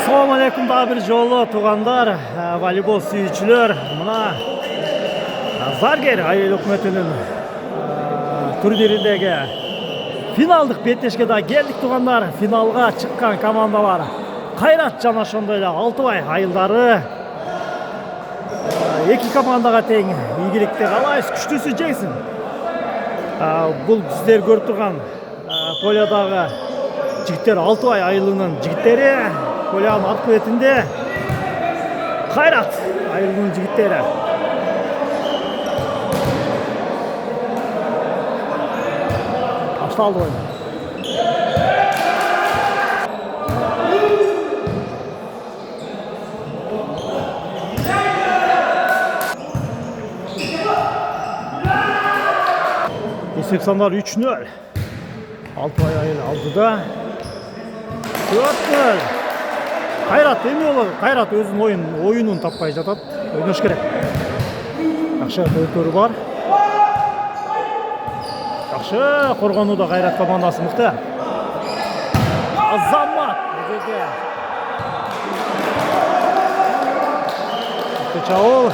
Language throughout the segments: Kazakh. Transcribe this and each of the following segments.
Assalamu alaikum daha bir jollu tuğanlar, voleybol suyucular. Mına Zarger ayel hükümetinin turnirindeki finaldık betleşke daha geldik tuğanlar. Finalga çıkan komandalar Kayrat jana ошондой Алтыбай айылдары. Эки командага тең ийгиликте калайсыз, күчтүүсү жеңсин. Бул сиздер көрүп турган полядагы жигиттер Алтыбай айылынын жигиттери. Polyanın alt kuvvetinde Kayrat ayılının jigitleri. Baştaldı oyun. %80'lar 3-0. Алтыбай айыл aldı da 4-0. Kayrat demiyorlar. Kayrat özün oyunun tapmay жатат. Oynaş керек. Жақсы көтөрү бар. Жақсы коргонууда Кайрат командасы мыкты. Азамат бу жерде. Чаол.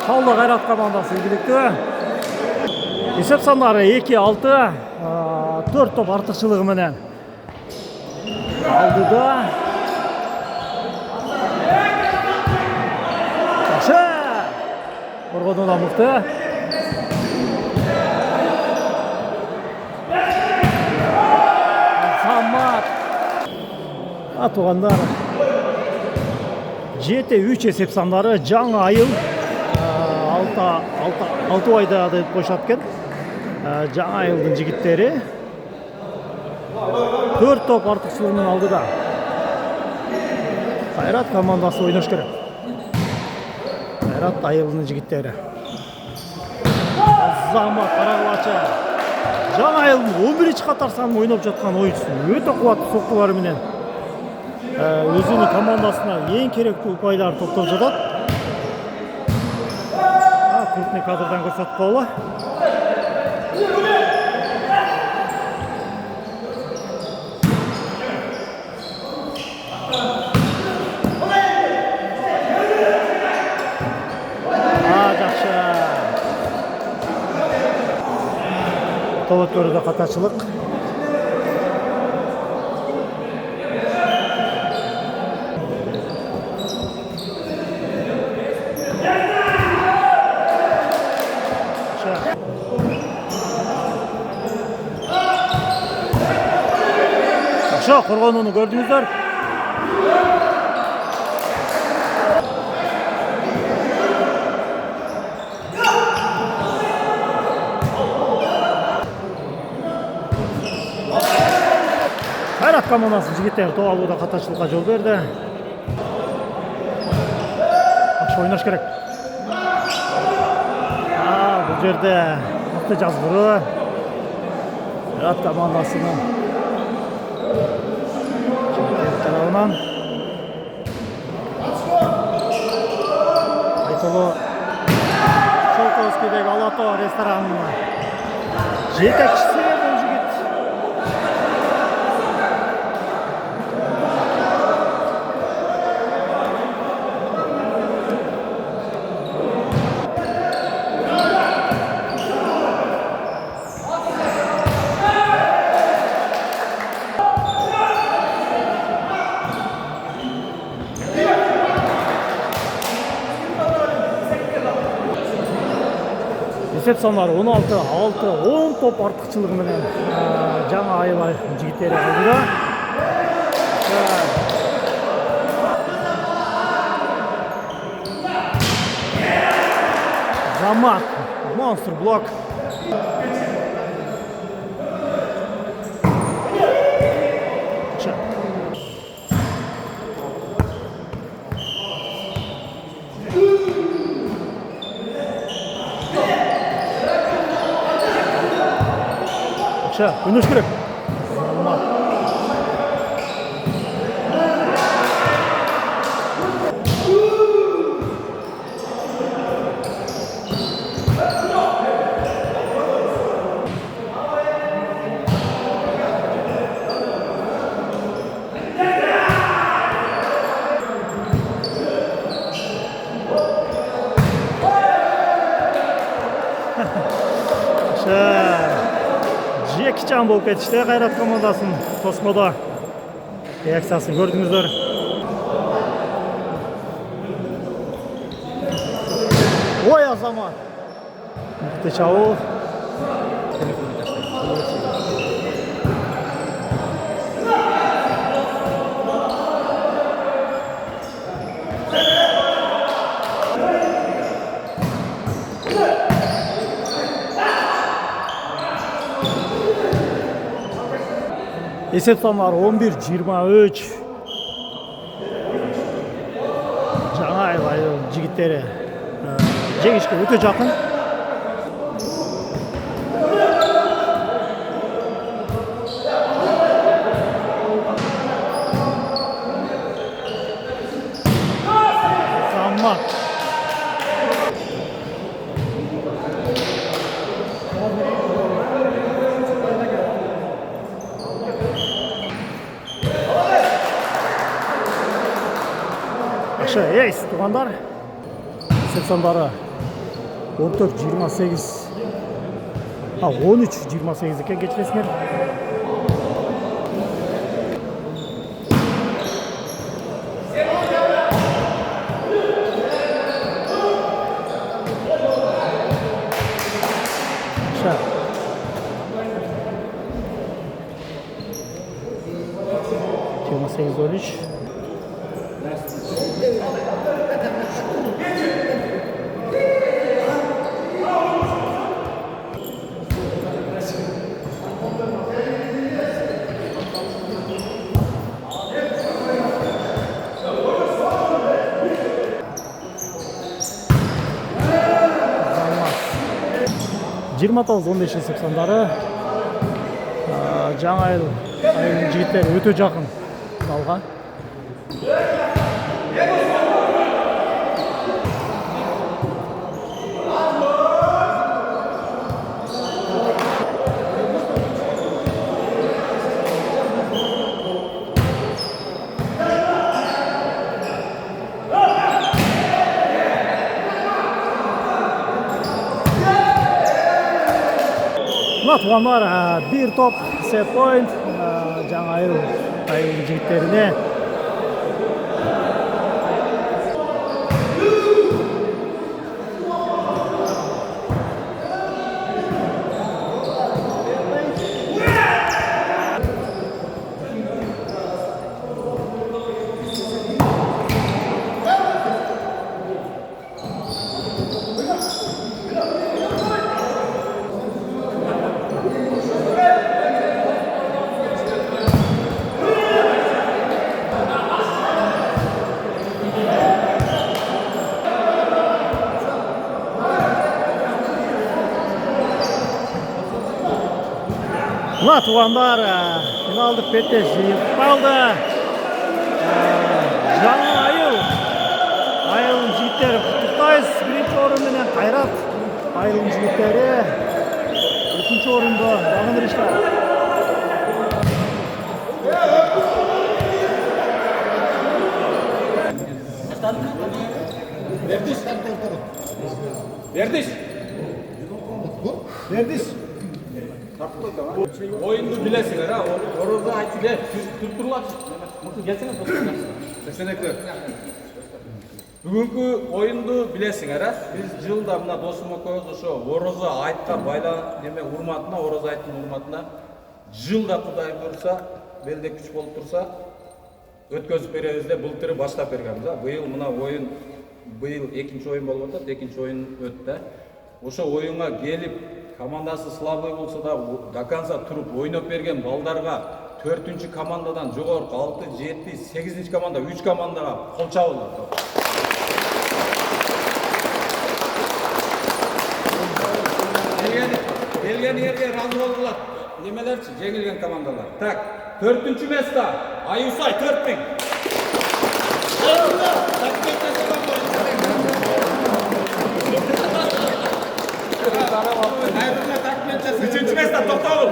Қалды Кайрат командасы игілікті. Есеп сандары 2-6, 4 топ артықшылығы менен алды да. Жақсы! Қорғануына мықты. Самат. Туғандар 7-3 есеп сандары жаңа айыл. Алтыбайда деп қойшат кен. Жаңа айылдың жигиттери 4 топ артықшылығымен алды да. Кайрат командасы ойнаш керек. Кайрат айылдың жигиттери. Азамат Карагылачы. Жаңа айылдың 11-ші қатар санын ойнап жатқан ойыншысы. Өте қуатты соққылары менен өзінің командасына ең керекті ұпайлар топтап жатат. Крупный кадрдан көрсетіп қолы. Жақсы. Толық көрді қаташылық. Жақсы, қорғануыны көрдіңіздер. Кайрат командасы жігіттер топ алуда қаташылыққа жол берді. Жақсы ойнаш керек. Бұл жерде мықты жазғыры. Кайрат командасының тарауынан айтылы Шолковскийдегі Алато ресторанының жетекшісі бұл жігіт. Есеп санары 16-6, 10 топ артықшылығы менен жаңа айыл жігіттері алды да. Замат, монстр блок. Akşa oynaş керек. Замат. Жекичан болып кетішті Қайрат командасын Тосмода реакциясын көрдіңіздер. Ой Азамат. Мықты чабуыл. Есеп саналары 11-23. Жаңа Айыл жігіттері жеңішке өте жақын. Замат. Ейс, туғандар. Сександары 14-28. 13-28 екен кешіресіңдер. Тема 8-13. Жиырма 15 сександары жаңа айылдың жігіттері өте жақын далға. Туғандар бір топ сет пойнт жаңа айыл жігіттеріне. Туғандар финалдық бетте жиып қалды. Жаңа айылдың жігіттері құттықтаймыз. Бірінші орынмен Қайрат айылдың жігіттері, екінші орында Бағындырышта. Бердиш. Oyundu bilesiniz ha, orada aytı de tutturulaç. Mutlu gelsene Kesinlikle. Bugünkü oyundu bilesiniz ha. Biz жылда мына досым экөөбүз ошо Орозо айтка байлан неме урматына, Орозо айттын урматына жылда Кудай буйрса, белде күч болуп турса, өткөзүп беребиз деп былтыр баштап бергенбиз. Быйыл мына oyun быйыл экинчи oyun болуп атат, экинчи oyun өттү. Ошо oyunга келип командасы слабый болса да до конца туруп ойноп берген балдарга 4-нчү командадан жогорку 6, 7, 8-нчи команда 3 командага кол чабуулар. Келген жерге разы болгула. nemelerçi жеңилген командалар. Так, 4-cü место. Аюсай 4000. Üçüncü место Тоқтоғұл.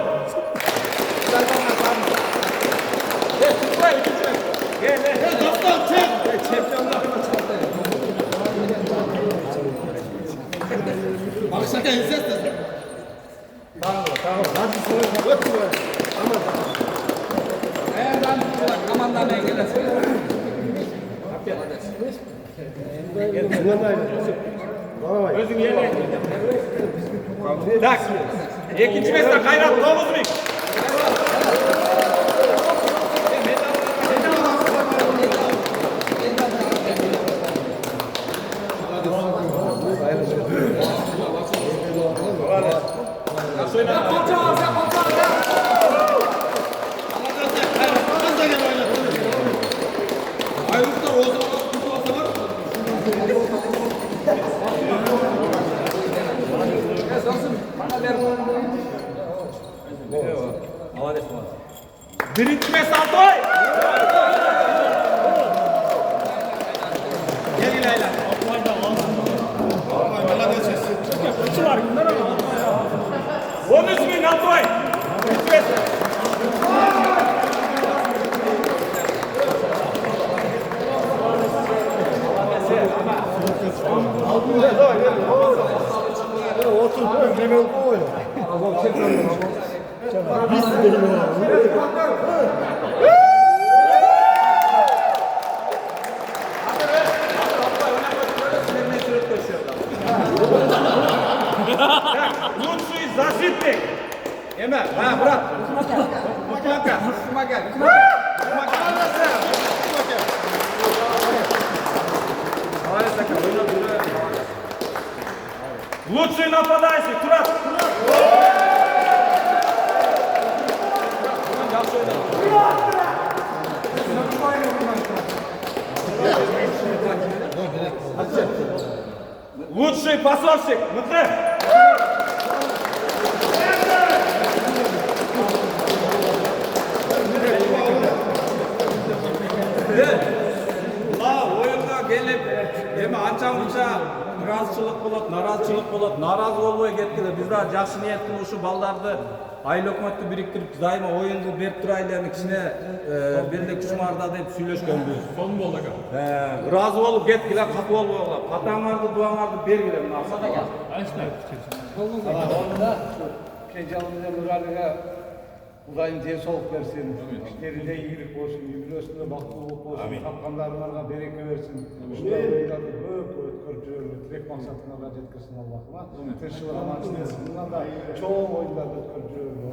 Так, екінші место Қайрат 9000. Молодец, молодец. Birinci место Altoy. Gel İlayla. 13.000 Altoy. Birinci место. Лучший защитник. Ема, брат. Помогай. Лучший нападающий. Турат. Лучший пасовщик. Мықты. Ойынға келіп, эми анча-мынча наразычылык болот. Наразы болбой кеткиле. Биз да жакшы ниеттүү ушу балдарды айыл өкмөттү бириктирип, дайыма оюнду берип турайлы, эми кичине белде күчүм арда деп сүйлөшкөнбүз. Сонун болду экен. Ыраазы болуп кеткиле, катуу болбогула. Катаңарды, дуаңарды бергиле. Мына Асад ака. Құдайым денсаулық берсін, іштерінде игілік болсын, үйлесінде бақыттылық болсын, тапқандарыңарға береке берсін. Ушундай ойларды көп өткөрүп жүрөбүз, тилек максатыңарга жеткирсин Аллахым. Тынччылык аманчылык берсин. Мындан да чоң оюларды өткөрүп жүрөбүз.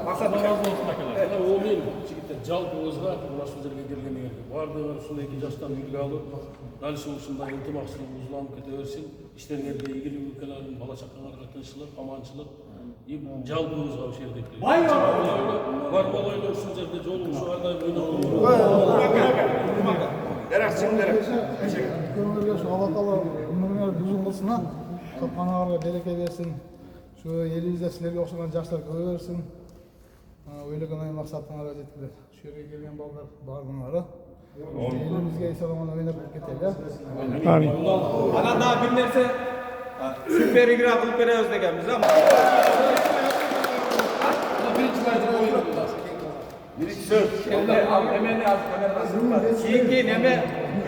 Максат Разы болсын акалар. Ол мен жігіттер жалпыбызға мына ушул жерге келгенге бардыгы ушундай 2 жаштан үлгү алып, дальше ушундай ынтымакчылык уланып кете берсин. Иштериңерге ийгилик өлкөлөрүн, бала чакаңарга тынччылык, аманчылык. Жалпыбызга ушул жерде. Бар болойлор ушул жерде жолугуш ар дайым ойноп. Көңілге шу Алла Таала өмүрүңөр uzun кылсын, тапканыңарга береке берсин. Şu elingizde sizlerge okşanan жаштар көбө берсин. Ойлогон ой максатыңарга жеткиле. Şu жерге келген балдар бардыңары. Элибизге эсаламан ойноп кетели. Амин. Ана да bir nerse süper игра кылып беребиз дегенбиз, а? Birinci söz. Emeni az kameradan. Kiyingi neme